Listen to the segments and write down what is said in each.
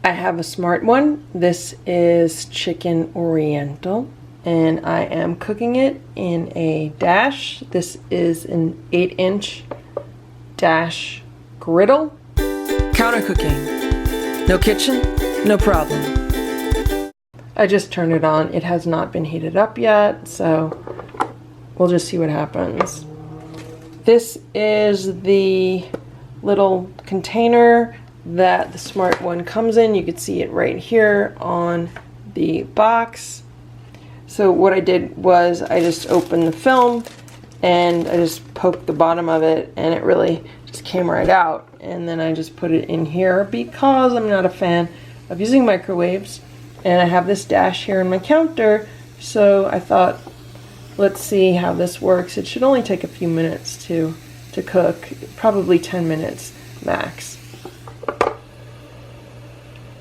I have a smart one. This is chicken oriental, and I am cooking it in a dash. This is an 8-inch dash griddle. Counter cooking. No kitchen, no problem. I just turned it on. It has not been heated up yet, so we'll just see what happens. This is the little container that the smart one comes in. You can see it right here on the box. So what I did was I just opened the film and I just poked the bottom of it, and it really just came right out. And then I just put it in here because I'm not a fan of using microwaves, and I have this dash here on my counter, so I thought, let's see how this works. It should only take a few minutes to cook, probably 10 minutes max.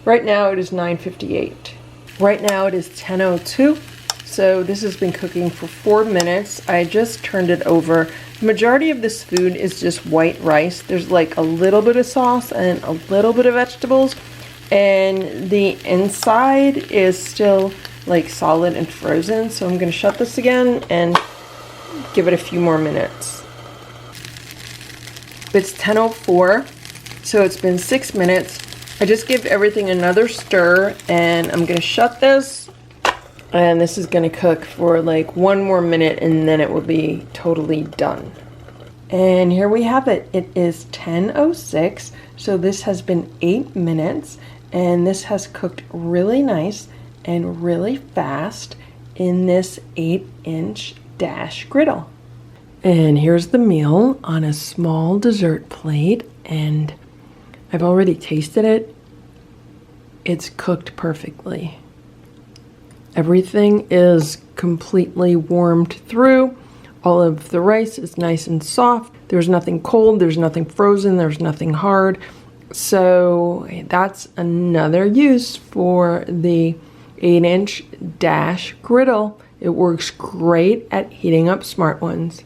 Right now it is 9:58. Right now it is 10:02. So this has been cooking for 4 minutes. I just turned it over. The majority of this food is just white rice. There's like a little bit of sauce and a little bit of vegetables. And the inside is still like solid and frozen. So I'm gonna shut this again and give it a few more minutes. It's 10:04, so it's been 6 minutes. I just give everything another stir, and I'm gonna shut this, and this is gonna cook for like 1 more minute, and then it will be totally done. And here we have it. It is 10:06, so this has been 8 minutes, and this has cooked really nice and really fast in this 8-inch dash griddle. And here's the meal on a small dessert plate, and I've already tasted it. It's cooked perfectly. Everything is completely warmed through. All of the rice is nice and soft. There's nothing cold, there's nothing frozen, there's nothing hard. So that's another use for the 8-inch dash griddle. It works great at heating up smart ones.